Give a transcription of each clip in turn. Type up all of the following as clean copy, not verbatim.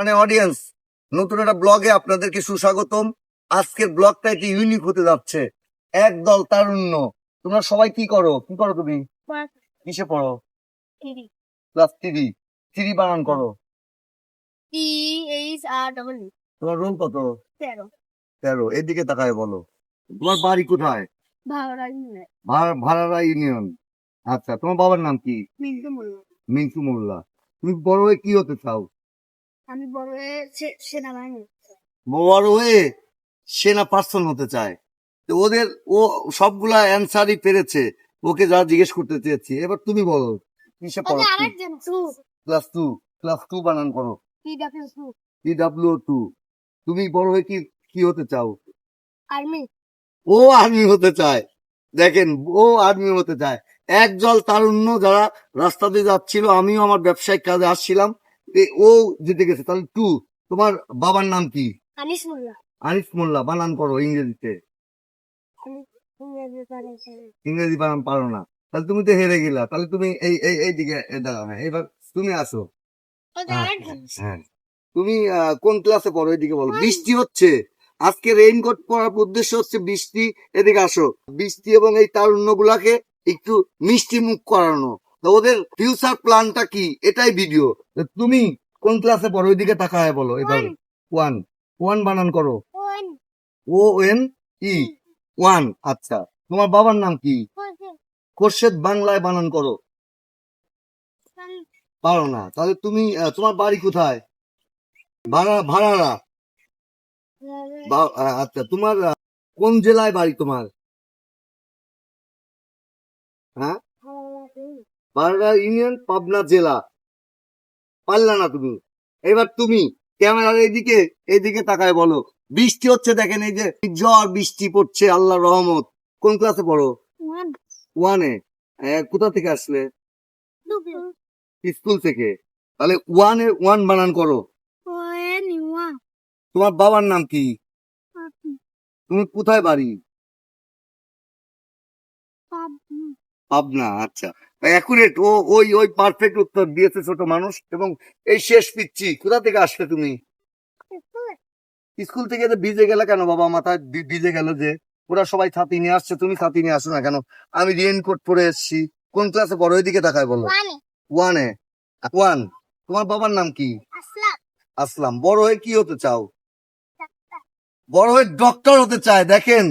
মানে অডিয়েন্স, নতুন একটা ব্লগে আপনাদেরকে সুস্বাগতম। আজকের ব্লগটা একটি ইউনিক হতে যাচ্ছে। একদল তারুণ্য। তোমরা সবাই কি করো তুমি? কিসে পড়ো? ক্লাস 3। 3 বানান করো। তোমার রোল কত? 13। এদিকে তাকায় বলো। তোমার বাড়ি কোথায়? ভাড়ারা ইউনিয়ন। আচ্ছা, তোমার বাবার নাম কি? মিন্টু মোল্লা। তুমি বড় হয়ে কি হতে চাও? আমি বড় হয়ে সেনাবাহিনী। বড় হয়ে সেনা পার্সন হতে চায়। তো ওদের ও সবগুলা অ্যান্সারই পেরেছে, ওকে যা জিজ্ঞেস করতে চেয়েছি। এবার তুমি বলো কিসে পড়ো? ক্লাস 2। ক্লাস 2 বানান করো। PW2। তুমি বড় হয়ে কি কি হতে চাও? আর্মি। ও আর্মি হতে চায়। দেখেন, ও আর্মি হতে চায়। একদল তারুণ্য যারা রাস্তা দিয়ে যাচ্ছিল, আমিও আমার ব্যবসায়িক কাজে আসছিলাম, ও জিতে গেছে। তাহলে 2। তোমার বাবার নাম কি? আনিস মোল্লা। আনিস মোল্লা। বানান করো ইংরেজিতে। ইংরেজি বানান পারো না, তাহলে তুমি তো হেরে গেলা। তাহলে তুমি এইদিকে দাঁড়াও। হ্যাঁ, এবার তুমি আসো। হ্যাঁ, তুমি কোন ক্লাসে পড়ো? এদিকে বলো। বৃষ্টি হচ্ছে আজকে, রেইনকোট পরার উদ্দেশ্য হচ্ছে বৃষ্টি। এদিকে আসো। বৃষ্টি এবং এই তারুণ্য গুলাকে একটু মিষ্টি মুখ করানো। তো ওদের ফিউচার প্ল্যানটা কি, এটাই ভিডিও। তুমি কোন ক্লাসে পড়ো? ওইদিকে তাকায় বলো। এবার 1। 1 বানান করো। ONE। 1। আচ্ছা, তোমার বাবার নাম কি? খোরশেদ। বাংলায় বানান করো। পারো না, তাহলে তুমি তোমার বাড়ি কোথায়? ভাড়ারা। আচ্ছা, তোমার কোন জেলায় বাড়ি তোমার? হ্যাঁ, ভাড়ারা ইউনিয়ন, পাবনা জেলা। পারলা না তুমি। এবার তুমি ক্যামেরার এইদিকে তাকায় বলো। বৃষ্টি হচ্ছে, দেখেন এই যে ঝড় বৃষ্টি পড়ছে, আল্লাহর রহমত। কোন ক্লাসে পড়ো? 1-এ। কোথা থেকে আসলে? স্কুল থেকে। তাহলে 1-এ 1 বানান করো। তোমার বাবার নাম কি? তুমি কোথায় বাড়ি? পাবনা। আচ্ছা, অ্যাকুরেট। ও ওই পারফেক্ট উত্তর দিয়েছে ছোট মানুষ। এবং এই শেষ পিচ্ছি, কোথা থেকে আসলে তুমি? স্কুল থেকে ভিজে গেলে কেন বাবা? মাথায় ভিজে গেল যে? ওরা সবাই ছাতি নিয়ে আসছে, তুমি ছাতি নিয়ে আসো না কেন? আমি রেইনকোট পরে এসেছি। কোন ক্লাসে পড়ো? ওইদিকে তাকায় বলো। 1-এ। 1। তোমার বাবার নাম কি? আসলাম। বড় হয়ে কি হতে চাও? বড় হয়ে ডক্টর হতে চায়। দেখেন,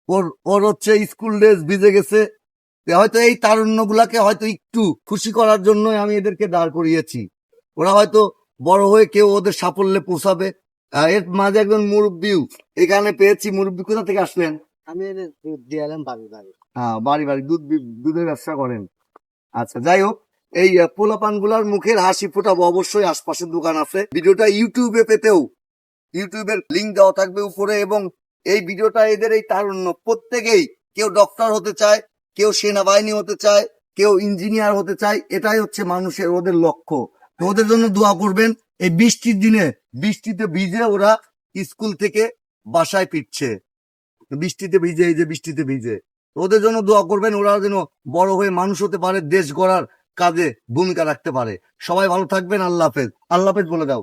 ওর ওর হচ্ছে স্কুল ড্রেস ভিজে গেছে। হয়তো এই তারুণ্য গুলাকে হয়তো একটু খুশি করার জন্য আমি এদেরকে দাঁড় করিয়েছি। ওরা হয়তো বড় হয়ে কেউ ওদের সাফল্যে পৌঁছাবে। এর মাঝে একজন মুরব্বিও এখানে পেয়েছি। মুরব্বি কোথা থেকে আসলেন? আমি দুধ দিয়ে এলাম বাড়ি। হ্যাঁ, বাড়ি দুধের ব্যবসা করেন। আচ্ছা, যাই হোক, এই পোলাপান গুলার মুখের হাসি ফোটাবো অবশ্যই। আশপাশের দোকান আছে। ভিডিওটা ইউটিউবে পেতেও ইউটিউবের লিঙ্ক দেওয়া থাকবে উপরে। এবং এই ভিডিওটা এদের এই তারুণ্য প্রত্যেকেই, কেউ ডক্টর হতে চায়, কেউ সেনাবাহিনী হতে চায়, কেউ ইঞ্জিনিয়ার হতে চায়। এটাই হচ্ছে মানুষের ওদের লক্ষ্য। তো ওদের জন্য দোয়া করবেন। এই বৃষ্টির দিনে বৃষ্টিতে ভিজে ওরা স্কুল থেকে বাসায় ফিরছে, বৃষ্টিতে ভিজে, এই যে বৃষ্টিতে ভিজে। তো ওদের জন্য দোয়া করবেন, ওরা যেন বড় হয়ে মানুষ হতে পারে, দেশ গড়ার কাজে ভূমিকা রাখতে পারে। সবাই ভালো থাকবেন। আল্লাহ হাফেজ। আল্লাহ হাফেজ বলে দাও।